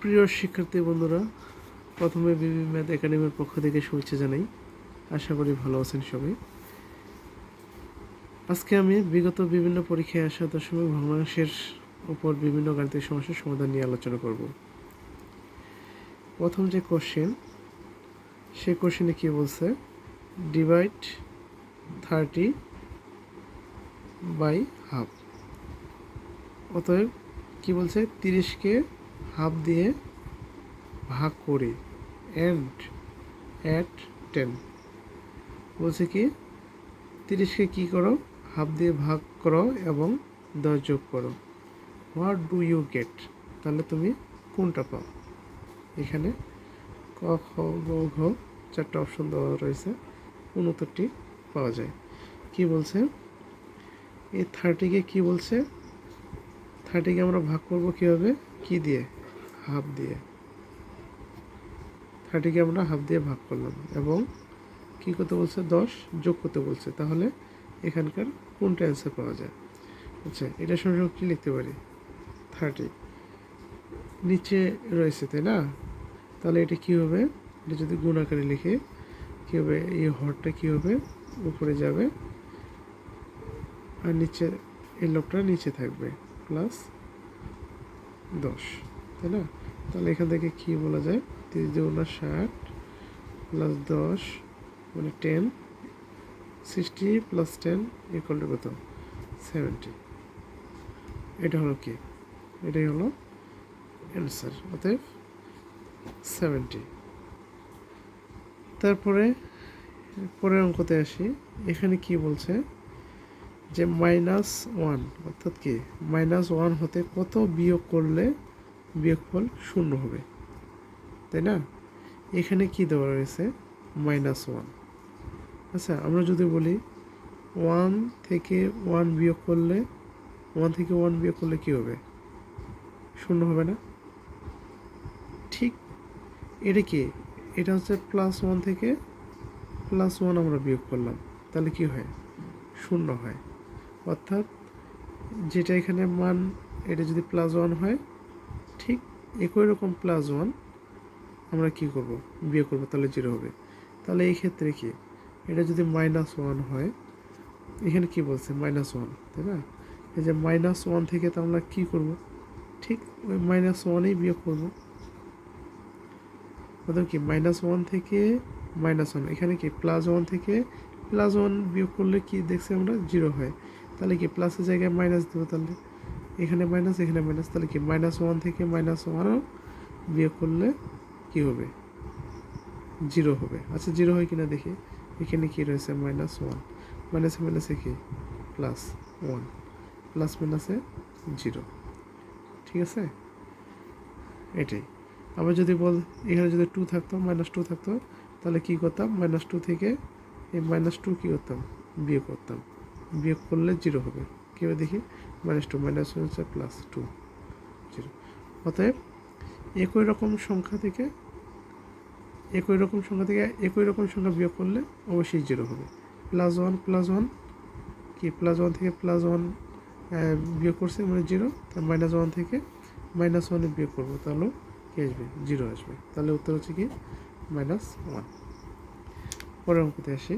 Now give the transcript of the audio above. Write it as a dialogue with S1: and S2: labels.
S1: প্রিয় শিক্ষার্থী বন্ধুরা, প্রথমে বিবি ম্যাথ একাডেমির পক্ষ থেকে শুভেচ্ছা জানাই। আশা করি ভালো আছেন সবাই। আজকে আমি বিগত বিভিন্ন পরীক্ষায় আসা দশমিক ভগ্নাংশের উপর বিভিন্ন গাণিতিক সমস্যার সমাধান নিয়ে আলোচনা করব। প্রথম যে কোশ্চেন, সেই কোশ্চেনে কী বলছে, ডিভাইড 30 বাই হাফ। অতএব কী বলছে, 30কে হাফ দিয়ে ভাগ করি অ্যান্ড অ্যাট 10। বলছে কি 30কে কী করো, হাফ দিয়ে ভাগ করো এবং 10 যোগ করো। What do you get? তাহলে তুমি কোনটা পাও? এখানে ক, খ, গ, ঘ 4টা অপশন দেওয়া রয়েছে, কোন উত্তরটি পাওয়া যায়। কি বলছে, এই 30কে কি বলছে, 30কে আমরা ভাগ করব কীভাবে, কি দিয়ে, হাফ দিয়ে। 30কে আমরা হাফ দিয়ে ভাগ করলাম এবং কী করতে বলছে, 10 যোগ করতে বলছে। তাহলে এখানকার কোনটা অ্যান্সার পাওয়া যায়? আচ্ছা, এটা সঙ্গে কী লিখতে পারি, 30 নিচে রয়েছে, তাই না? তাহলে এটা কী হবে, এটা যদি গুণ আকারে লিখে কী হবে, এই হরটা কী হবে, উপরে যাবে আর নিচে এই লোকটা নিচে থাকবে, প্লাস 10, তাই না? তাহলে এখান থেকে কী বলা যায়, 30 × 60 প্লাস 10 মানে 10, 60 প্লাস 10 ইকুয়াল টু কত, 70। এটা হলো কি, এটাই হলো অ্যান্সার, অতএব 70। তারপরে পরের অঙ্কতে আসি। এখানে কি বলছে যে -1, অর্থাৎ কি -1 হতে কত বিয়োগ করলে বিয়োগফল 0 হবে, তাই না? এখানে কি দেওয়া রয়েছে, -1। আচ্ছা, আমরা যদি বলি 1 থেকে 1 বিয়োগ করলে, 1 থেকে 1 বিয়োগ করলে কী হবে, 0 হবে না? ঠিক এটা কি, এটা হচ্ছে +1 থেকে +1 আমরা বিয়োগ করলাম, তাহলে কি হয়, 0 হয়। অর্থাৎ যেটা এখানে মান, এটা যদি +1 হয়, ঠিক একই রকম +1 আমরা কি করব, বিয়োগ করব, তাহলে 0 হবে। তাহলে এই ক্ষেত্রে কি, এটা যদি -1 হয়, এখানে কি বলছে -1, তাই না? এই যে -1 থেকে তো আমরা কী করব, ঠিক ওই -1ই বিয়োগ করব। অর্থাৎ কি -1 থেকে -1, এখানে কি +1 থেকে +1 বিয়োগ করলে কি দেখছি আমরা, 0 হয়। তাহলে কি প্লাসের জায়গায় মাইনাস দেবো, তাহলে এখানে মাইনাস, এখানে মাইনাস, তাহলে কি -1 থেকে -1ও বিয়োগ করলে কি হবে, 0 হবে। আচ্ছা, 0 হয় কিনা দেখি, এখানে কি রয়েছে, -1, মাইনাসে মাইনাসে কি +1, প্লাস মাইনাসে 0, ঠিক আছে? এটাই। আবার যদি এখানে যদি 2 থাকতো, -2 থাকতো, তাহলে কি করতাম, -2 থেকে এই -2 কী করতাম, বিয়োগ করতাম, বিয়োগ করলে 0 হবে। কীভাবে দেখি, -2 হচ্ছে +2, 0। অতএব একই রকম সংখ্যা থেকে একই রকম সংখ্যা বিয়োগ করলে অবশ্যই 0 হবে। +1 কি, +1 থেকে +1 বিয়োগ করছে মানে 0, তার -1 থেকে -1 বিয়োগ করবো, তাহলেও কি আসবে, 0 আসবে। তাহলে উত্তর হচ্ছে কি -1। পরের অঙ্কতে আসি।